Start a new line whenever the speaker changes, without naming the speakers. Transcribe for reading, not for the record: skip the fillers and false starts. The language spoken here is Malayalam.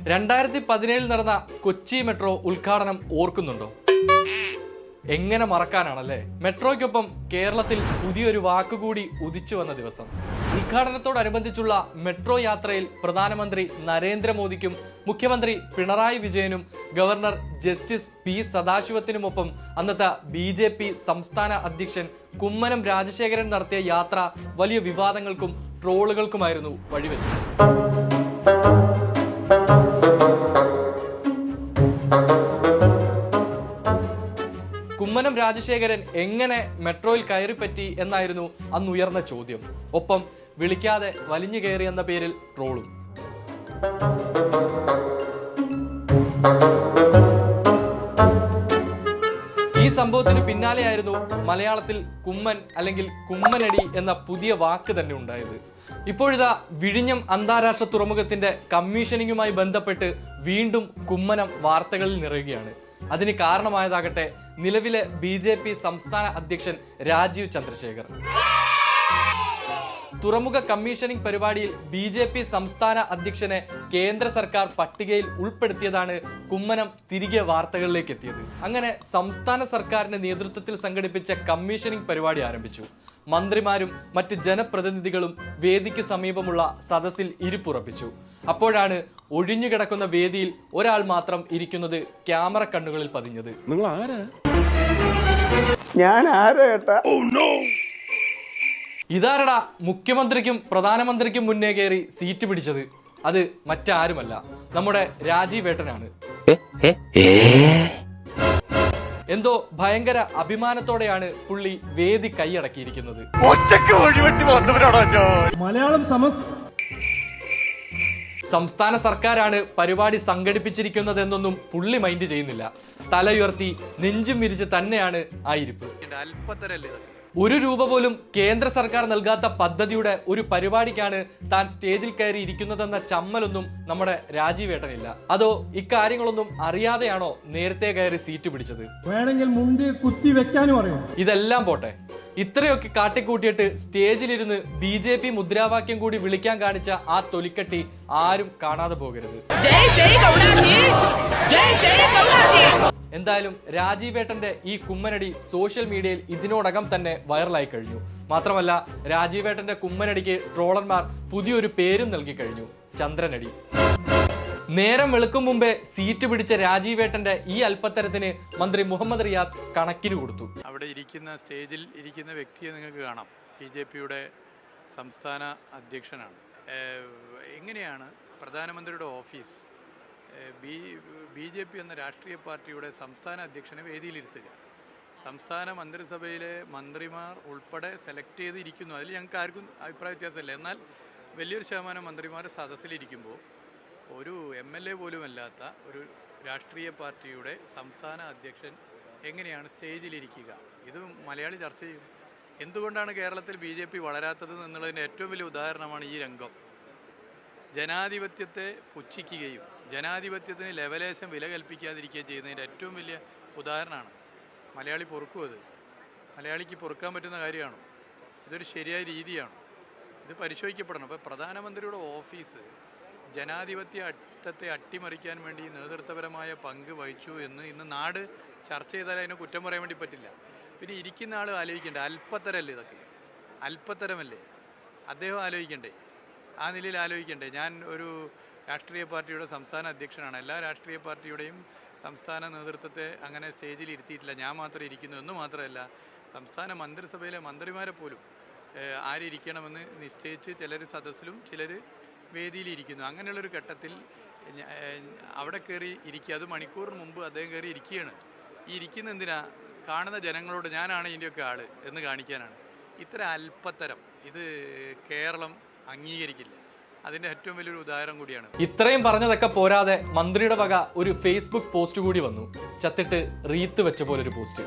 2017 നടന്ന കൊച്ചി മെട്രോ ഉദ്ഘാടനം ഓർക്കുന്നുണ്ടോ? എങ്ങനെ മറക്കാനാണല്ലേ? മെട്രോയ്ക്കൊപ്പം കേരളത്തിൽ പുതിയൊരു വാക്കുകൂടി ഉദിച്ചു വന്ന ദിവസം. ഉദ്ഘാടനത്തോടനുബന്ധിച്ചുള്ള മെട്രോ യാത്രയിൽ പ്രധാനമന്ത്രി നരേന്ദ്രമോദിക്കും മുഖ്യമന്ത്രി പിണറായി വിജയനും ഗവർണർ ജസ്റ്റിസ് പി സദാശിവത്തിനുമൊപ്പം അന്നത്തെ BJP സംസ്ഥാന അധ്യക്ഷൻ കുമ്മനം രാജശേഖരൻ നടത്തിയ യാത്ര വലിയ വിവാദങ്ങൾക്കും ട്രോളുകൾക്കുമായിരുന്നു വഴിവെച്ചത്. കുമ്മനം രാജശേഖരൻ എങ്ങനെ മെട്രോയിൽ കയറിപ്പറ്റി എന്നായിരുന്നു അന്ന് ഉയർന്ന ചോദ്യം. ഒപ്പം വിളിക്കാതെ വലിഞ്ഞു കയറി എന്ന പേരിൽ ട്രോളും. ഈ സംഭവത്തിന് പിന്നാലെയായിരുന്നു മലയാളത്തിൽ കുമ്മൻ അല്ലെങ്കിൽ കുമ്മനടി എന്ന പുതിയ വാക്ക് തന്നെ ഉണ്ടായത്. ഇപ്പോഴിതാ വിഴിഞ്ഞം അന്താരാഷ്ട്ര തുറമുഖത്തിന്റെ കമ്മീഷനിങ്ങുമായി ബന്ധപ്പെട്ട് വീണ്ടും കുമ്മനം വാർത്തകളിൽ നിറയുകയാണ്. അതിന് കാരണമായതാകട്ടെ നിലവിലെ BJP സംസ്ഥാന അധ്യക്ഷൻ രാജീവ് ചന്ദ്രശേഖർ. തുറമുഖ കമ്മീഷനിംഗ് പരിപാടിയിൽ BJP സംസ്ഥാന അധ്യക്ഷനെ കേന്ദ്ര സർക്കാർ പട്ടികയിൽ ഉൾപ്പെടുത്തിയതാണ് കുമ്മനം തിരികെ വാർത്തകളിലേക്ക് എത്തിയത്. അങ്ങനെ സംസ്ഥാന സർക്കാരിന്റെ നേതൃത്വത്തിൽ സംഘടിപ്പിച്ച കമ്മീഷനിംഗ് പരിപാടി ആരംഭിച്ചു. മന്ത്രിമാരും മറ്റ് ജനപ്രതിനിധികളും വേദിക്ക് സമീപമുള്ള സദസ്സിൽ ഇരിപ്പുറപ്പിച്ചു. അപ്പോഴാണ് ഒഴിഞ്ഞുകിടക്കുന്ന വേദിയിൽ ഒരാൾ മാത്രം ഇരിക്കുന്നത് ക്യാമറ കണ്ണുകളിൽ പതിഞ്ഞത്. ഇതാരടാ മുഖ്യമന്ത്രിക്കും പ്രധാനമന്ത്രിക്കും മുന്നേ കയറി സീറ്റ് പിടിച്ചത്? അത് മറ്റാരുമല്ല, നമ്മുടെ രാജീവേട്ടനാണ്. എന്തോ ഭയങ്കര അഭിമാനത്തോടെയാണ് പുള്ളി വേദി കൈയടക്കിയിരിക്കുന്നത്. സംസ്ഥാന സർക്കാരാണ് പരിപാടി സംഘടിപ്പിച്ചിരിക്കുന്നതെന്നൊന്നും പുള്ളി മൈൻഡ് ചെയ്യുന്നില്ല. തലയുയർത്തി നെഞ്ചും വിരിച്ച് തന്നെയാണ് ആ ഇരിപ്പ്. ഒരു രൂപ പോലും കേന്ദ്ര സർക്കാർ നൽകാത്ത പദ്ധതിയുടെ ഒരു പരിപാടിക്കാണ് താൻ സ്റ്റേജിൽ കയറി ഇരിക്കുന്നതെന്ന ചമ്മലൊന്നും നമ്മുടെ രാജീവേട്ടനില്ല. അതോ ഇക്കാര്യങ്ങളൊന്നും അറിയാതെയാണോ നേരത്തെ കയറി സീറ്റ് പിടിച്ചത്?
വേണമെങ്കിൽ മുണ്ടി കുത്തി വെക്കാനും അറിയാം.
ഇതെല്ലാം പോട്ടെ, ഇത്രയൊക്കെ കാട്ടിക്കൂട്ടിയിട്ട് സ്റ്റേജിലിരുന്ന് BJP മുദ്രാവാക്യം കൂടി വിളിക്കാൻ കാണിച്ച ആ തൊലിക്കട്ടി ആരും കാണാതെ പോകരുത്. എന്തായാലും രാജീവേട്ടന്റെ ഈ കുമ്മനടി സോഷ്യൽ മീഡിയയിൽ ഇതിനോടകം തന്നെ വൈറലായി കഴിഞ്ഞു. മാത്രമല്ല രാജീവേട്ടന്റെ കുമ്മനടിക്ക് ട്രോളന്മാർ പുതിയൊരു പേരും നൽകി കഴിഞ്ഞു, ചന്ദ്രനടി. നേരം വെളുക്കും മുമ്പേ സീറ്റ് പിടിച്ച രാജീവേട്ടന്റെ ഈ അല്പത്തരത്തിന് മന്ത്രി മുഹമ്മദ് റിയാസ് കണക്കിന് കൊടുത്തു.
അവിടെ ഇരിക്കുന്ന സ്റ്റേജിൽ ഇരിക്കുന്ന വ്യക്തിയെ നിങ്ങൾക്ക് കാണാം, BJPയുടെ സംസ്ഥാന അധ്യക്ഷനാണ്. എങ്ങനെയാണ് പ്രധാനമന്ത്രിയുടെ ഓഫീസ് BJP എന്ന രാഷ്ട്രീയ പാർട്ടിയുടെ സംസ്ഥാന അധ്യക്ഷനെ വേദിയിലിരുത്തുക? സംസ്ഥാന മന്ത്രിസഭയിലെ മന്ത്രിമാർ ഉൾപ്പെടെ സെലക്ട് ചെയ്തിരിക്കുന്നു. അതിൽ ഞങ്ങൾക്ക് ആർക്കും അഭിപ്രായ വ്യത്യാസമില്ല. എന്നാൽ വലിയൊരു ശതമാനം മന്ത്രിമാർ സദസ്സിലിരിക്കുമ്പോൾ ഒരു MLA പോലുമല്ലാത്ത ഒരു രാഷ്ട്രീയ പാർട്ടിയുടെ സംസ്ഥാന അധ്യക്ഷൻ എങ്ങനെയാണ് സ്റ്റേജിലിരിക്കുക? ഇത് മലയാളി ചർച്ച ചെയ്യും. എന്തുകൊണ്ടാണ് കേരളത്തിൽ BJP വളരാത്തത് എന്നുള്ളതിൻ്റെ ഏറ്റവും വലിയ ഉദാഹരണമാണ് ഈ രംഗം. ജനാധിപത്യത്തെ പുച്ഛിക്കുകയും ജനാധിപത്യത്തിന് ലെവലേശം വില കൽപ്പിക്കാതിരിക്കുകയും ചെയ്യുന്നതിൻ്റെ ഏറ്റവും വലിയ ഉദാഹരണമാണ്. മലയാളി പൊറുക്കും. അത് മലയാളിക്ക് പൊറുക്കാൻ പറ്റുന്ന കാര്യമാണോ? ഇതൊരു ശരിയായ രീതിയാണോ? ഇത് പരിശോധിക്കപ്പെടണം. അപ്പോൾ പ്രധാനമന്ത്രിയുടെ ഓഫീസ് ജനാധിപത്യ അർത്ഥത്തെ അട്ടിമറിക്കാൻ വേണ്ടി നേതൃത്വപരമായ പങ്ക് വഹിച്ചു എന്ന് ഇന്ന് നാട് ചർച്ച ചെയ്താൽ അതിനെ കുറ്റം പറയാൻ വേണ്ടി പറ്റില്ല. പിന്നെ ഇരിക്കുന്ന ആൾ ആലോചിക്കണ്ടേ? അല്പത്തരമല്ലേ ഇതൊക്കെ? അല്പത്തരമല്ലേ? അദ്ദേഹം ആലോചിക്കണ്ടേ? ആ നിലയിൽ ആലോചിക്കണ്ടേ? ഞാൻ ഒരു രാഷ്ട്രീയ പാർട്ടിയുടെ സംസ്ഥാന അധ്യക്ഷനാണ്. എല്ലാ രാഷ്ട്രീയ പാർട്ടിയുടെയും സംസ്ഥാന നേതൃത്വത്തെ അങ്ങനെ സ്റ്റേജിൽ ഇരുത്തിയിട്ടില്ല. ഞാൻ മാത്രമേ ഇരിക്കുന്നു എന്ന് മാത്രമല്ല, സംസ്ഥാന മന്ത്രിസഭയിലെ മന്ത്രിമാരെ പോലും ആരിയ്ക്കണമെന്ന് നിശ്ചയിച്ച് ചിലർ സദസ്സിലും ചിലർ വേദിയിലിരിക്കുന്നു. അങ്ങനെയുള്ളൊരു ഘട്ടത്തിൽ അവിടെ കയറി ഇരിക്കുക. അത് മണിക്കൂറിന് മുമ്പ് അദ്ദേഹം കയറി ഇരിക്കുകയാണ്. ഈ ഇരിക്കുന്ന എന്തിനാ? കാണുന്ന ജനങ്ങളോട് ഞാനാണ് ഇതിൻ്റെയൊക്കെ ആള് എന്ന് കാണിക്കാനാണ്. ഇത്ര അല്പത്തരം ഇത് കേരളം അംഗീകരിക്കില്ല. അതിൻ്റെ ഏറ്റവും വലിയൊരു ഉദാഹരണം കൂടിയാണ്.
ഇത്രയും പറഞ്ഞതൊക്കെ പോരാതെ മന്ത്രിയുടെ വക ഒരു Facebook പോസ്റ്റ് കൂടി വന്നു. ചത്തിട്ട് റീത്ത് വെച്ച പോലൊരു പോസ്റ്റ്.